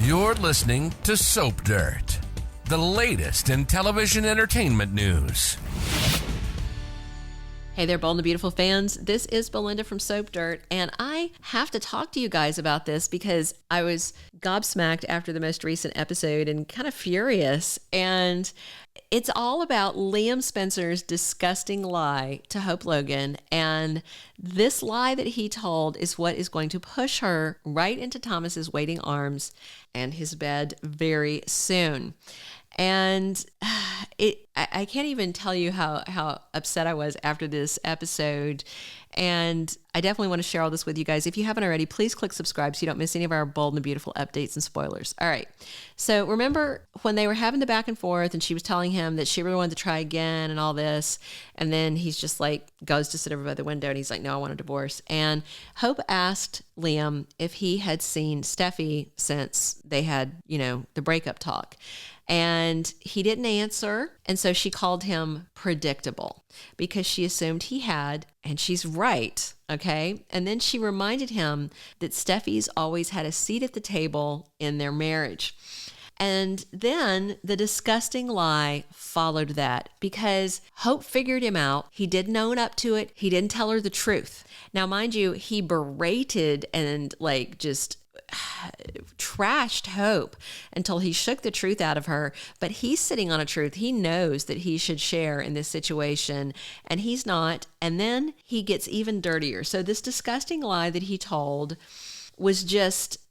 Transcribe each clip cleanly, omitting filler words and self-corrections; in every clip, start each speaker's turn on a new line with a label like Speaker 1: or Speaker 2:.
Speaker 1: You're listening to Soap Dirt, the latest in television entertainment news.
Speaker 2: Hey there, Bold and Beautiful fans. This is Belinda from Soap Dirt, and I have to talk to you guys about this because I was gobsmacked after the most recent episode and kind of furious. And it's all about Liam Spencer's disgusting lie to Hope Logan. And this lie that he told is what is going to push her right into Thomas's waiting arms and his bed very soon. And I can't even tell you how upset I was after this episode. And I definitely want to share all this with you guys. If you haven't already, please click subscribe so you don't miss any of our Bold and Beautiful updates and spoilers. All right. So remember when they were having the back and forth and she was telling him that she really wanted to try again and all this. And then he's just like, goes to sit over by the window and he's like, no, I want a divorce. And Hope asked Liam if he had seen Steffy since they had, the breakup talk. And he didn't answer. And so she called him predictable because she assumed he had, and she's right. Okay. And then she reminded him that Steffy's always had a seat at the table in their marriage. And then the disgusting lie followed that because Hope figured him out. He didn't own up to it. He didn't tell her the truth. Now, mind you, he berated and just trashed Hope until he shook the truth out of her, but he's sitting on a truth he knows that he should share in this situation, and he's not. And then he gets even dirtier. So this disgusting lie that he told was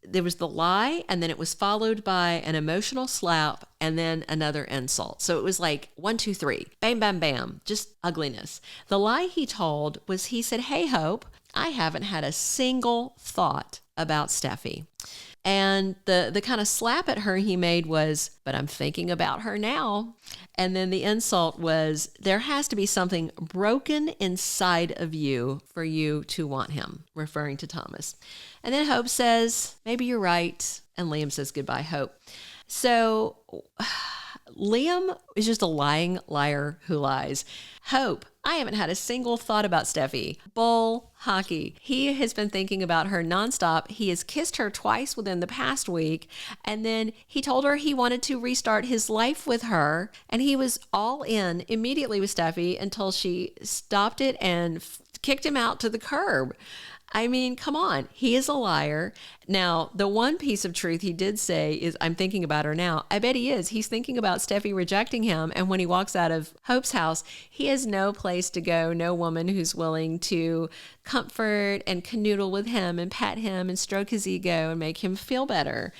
Speaker 2: there was the lie, and then it was followed by an emotional slap and then another insult. So it was like 1, 2, 3, bam, bam, bam, just ugliness. The lie he told was, he said, hey, Hope, I haven't had a single thought about Steffy. And the kind of slap at her he made was, but I'm thinking about her now. And then the insult was, there has to be something broken inside of you for you to want him, referring to Thomas. And then Hope says, maybe you're right. And Liam says, goodbye, Hope. So Liam is just a lying liar who lies. Hope, I haven't had a single thought about Steffy. Bull hockey. He has been thinking about her nonstop. He has kissed her twice within the past week. And then he told her he wanted to restart his life with her. And he was all in immediately with Steffy until she stopped it and kicked him out to the curb. I mean, come on. He is a liar. Now, the one piece of truth he did say is, I'm thinking about her now. I bet he is. He's thinking about Steffy rejecting him. And when he walks out of Hope's house, he has no place to go, no woman who's willing to comfort and canoodle with him and pet him and stroke his ego and make him feel better.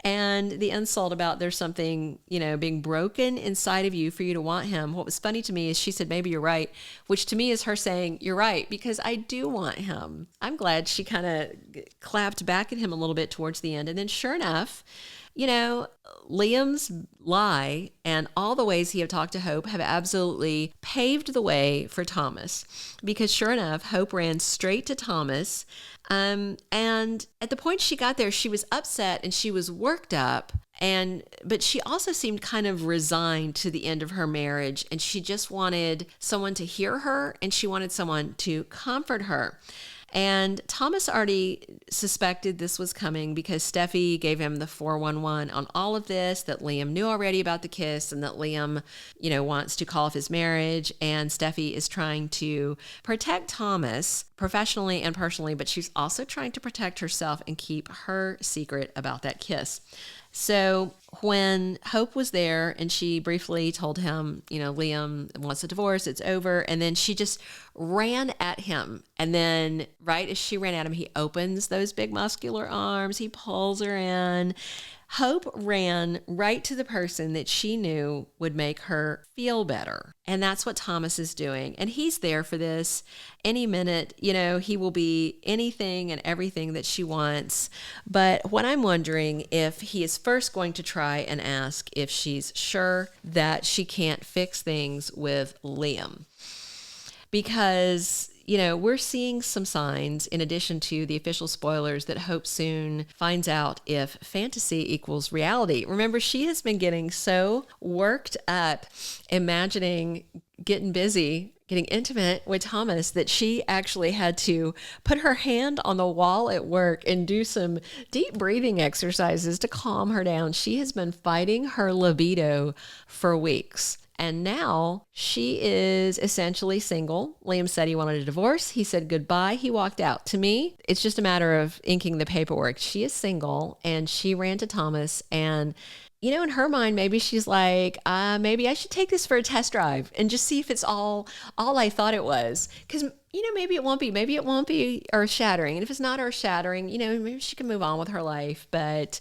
Speaker 2: And the insult about there's something, being broken inside of you for you to want him. What was funny to me is she said, maybe you're right, which to me is her saying, you're right, because I do want him. I'm glad she kind of clapped back at him a little bit towards the end. And then sure enough, Liam's lie and all the ways he had talked to Hope have absolutely paved the way for Thomas, because sure enough, Hope ran straight to Thomas. And at the point she got there, she was upset and she was worked up. But she also seemed kind of resigned to the end of her marriage, and she just wanted someone to hear her and she wanted someone to comfort her. And Thomas already suspected this was coming because Steffy gave him the 411 on all of this, that Liam knew already about the kiss and that Liam, wants to call off his marriage. And Steffy is trying to protect Thomas professionally and personally, but she's also trying to protect herself and keep her secret about that kiss. So when Hope was there and she briefly told him, Liam wants a divorce, it's over. And then she just ran at him. And then right as she ran at him, he opens those big muscular arms. He pulls her in. Hope ran right to the person that she knew would make her feel better. And that's what Thomas is doing. And he's there for this. Any minute, he will be anything and everything that she wants. But what I'm wondering, if he is first going to try and ask if she's sure that she can't fix things with Liam. Because we're seeing some signs, in addition to the official spoilers, that Hope soon finds out if fantasy equals reality. Remember, she has been getting so worked up, imagining getting busy getting intimate with Thomas that she actually had to put her hand on the wall at work and do some deep breathing exercises to calm her down. She has been fighting her libido for weeks. And now she is essentially single. Liam said he wanted a divorce. He said goodbye. He walked out. To me, it's just a matter of inking the paperwork. She is single and she ran to Thomas, and in her mind, maybe she's like, maybe I should take this for a test drive and just see if it's all I thought it was. Because, maybe it won't be earth shattering. And if it's not earth shattering, maybe she can move on with her life. But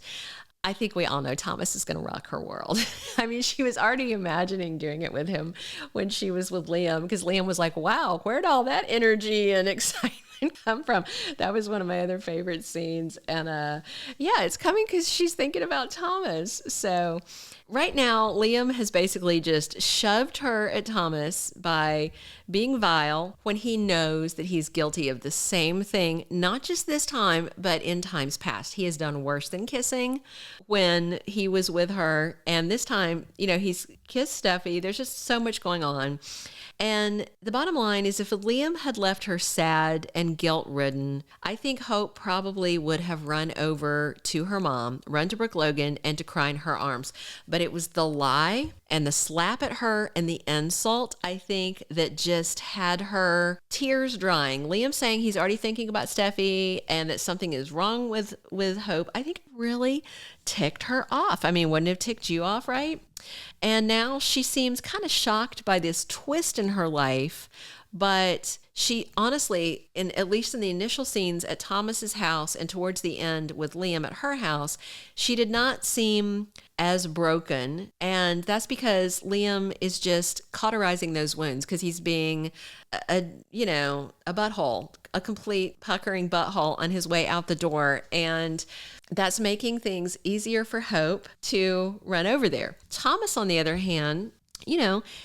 Speaker 2: I think we all know Thomas is going to rock her world. I mean, she was already imagining doing it with him when she was with Liam, because Liam was like, wow, where'd all that energy and excitement come from? That was one of my other favorite scenes. And it's coming because she's thinking about Thomas. So right now, Liam has basically just shoved her at Thomas by being vile when he knows that he's guilty of the same thing, not just this time, but in times past. He has done worse than kissing when he was with her. And this time, he's kissed Steffy. There's just so much going on. And the bottom line is, if Liam had left her sad and guilt-ridden, I think Hope probably would have run over to her mom, run to Brooke Logan, and to cry in her arms. But it was the lie and the slap at her and the insult, I think, that just had her tears drying. Liam saying he's already thinking about Steffy and that something is wrong with Hope, I think really ticked her off. I mean, wouldn't it have ticked you off, right? And now she seems kind of shocked by this twist in her life, but she honestly, at least in the initial scenes at Thomas's house and towards the end with Liam at her house, she did not seem as broken. And that's because Liam is just cauterizing those wounds, because he's being a butthole, a complete puckering butthole on his way out the door. And that's making things easier for Hope to run over there. Thomas, on the other hand,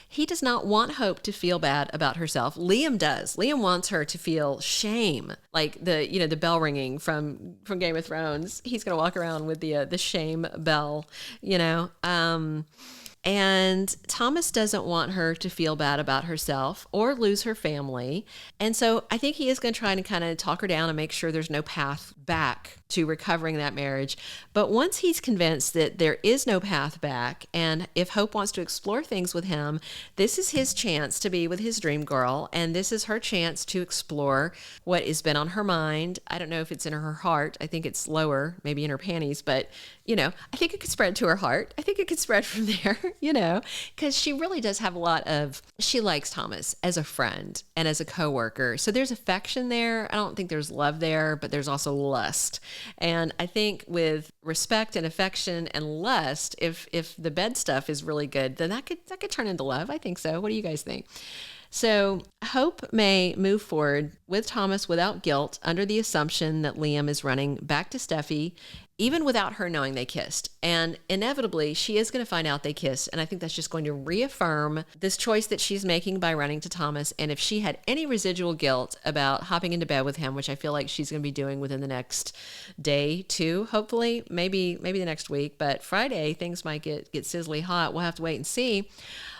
Speaker 2: he does not want Hope to feel bad about herself. Liam does. Liam wants her to feel shame, like the bell ringing from Game of Thrones. He's going to walk around with the shame bell, And Thomas doesn't want her to feel bad about herself or lose her family. And so I think he is going to try to kind of talk her down and make sure there's no path back to recovering that marriage. But once he's convinced that there is no path back, and if Hope wants to explore things with him, this is his chance to be with his dream girl. And this is her chance to explore what has been on her mind. I don't know if it's in her heart. I think it's lower, maybe in her panties, but I think it could spread to her heart. I think it could spread from there, because she really does have she likes Thomas as a friend and as a coworker. So there's affection there. I don't think there's love there, but there's also lust. And I think with respect and affection and lust, if the bed stuff is really good, then that could turn into love. I think so. What do you guys think? So Hope may move forward with Thomas without guilt, under the assumption that Liam is running back to Steffy, even without her knowing they kissed. And inevitably, she is going to find out they kissed. And I think that's just going to reaffirm this choice that she's making by running to Thomas. And if she had any residual guilt about hopping into bed with him, which I feel like she's going to be doing within the next day, too, hopefully, maybe the next week. But Friday, things might get sizzly hot. We'll have to wait and see.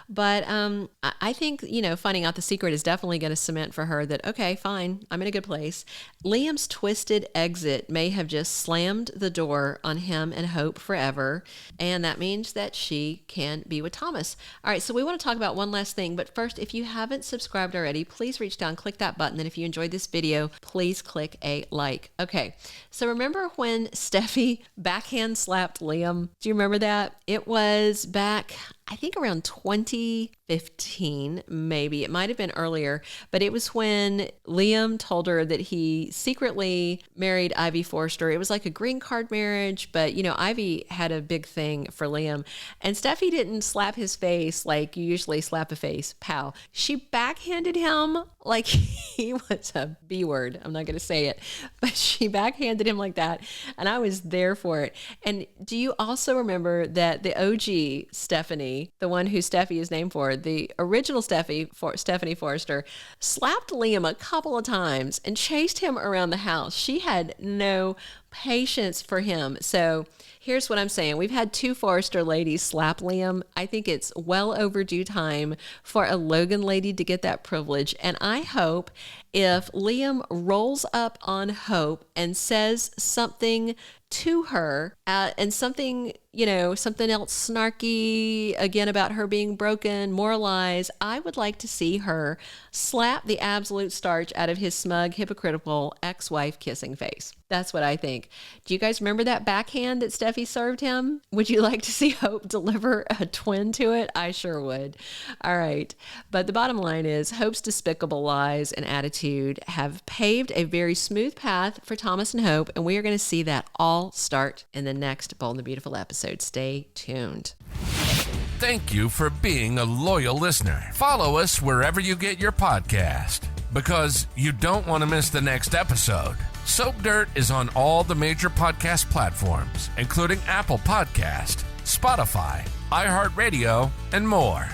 Speaker 2: But I think, finding out the secret is definitely going to cement for her that, okay, fine, I'm in a good place. Liam's twisted exit may have just slammed the door on him and Hope forever. And that means that she can be with Thomas. All right, so we want to talk about one last thing. But first, if you haven't subscribed already, please reach down, click that button. And if you enjoyed this video, please click a like. Okay, so remember when Steffy backhand slapped Liam? Do you remember that? It was back, I think, around 2015, maybe. It might have been earlier, but it was when Liam told her that he secretly married Ivy Forrester. It was like a green card marriage, but, Ivy had a big thing for Liam. And Steffy didn't slap his face like you usually slap a face. Pow. She backhanded him like he was a B word. I'm not going to say it, but she backhanded him like that. And I was there for it. And do you also remember that the OG Stephanie, the one who Steffy is named for, the original Stephanie Forrester, slapped Liam a couple of times and chased him around the house? She had no patience for him. So here's what I'm saying. We've had 2 Forrester ladies slap Liam. I think it's well overdue time for a Logan lady to get that privilege. And I hope if Liam rolls up on Hope and says something to her and something, something else snarky again about her being broken, moralize, I would like to see her slap the absolute starch out of his smug, hypocritical ex-wife kissing face. That's what I think. Do you guys remember that backhand that Steffy served him? Would you like to see Hope deliver a twin to it? I sure would. All right. But the bottom line is Hope's despicable lies and attitude have paved a very smooth path for Thomas and Hope, and we are going to see that all start in the next Bold and the Beautiful episode. Stay tuned.
Speaker 1: Thank you for being a loyal listener. Follow us wherever you get your podcast, because you don't want to miss the next episode. Soap Dirt is on all the major podcast platforms, including Apple Podcast, Spotify, iHeartRadio, and more.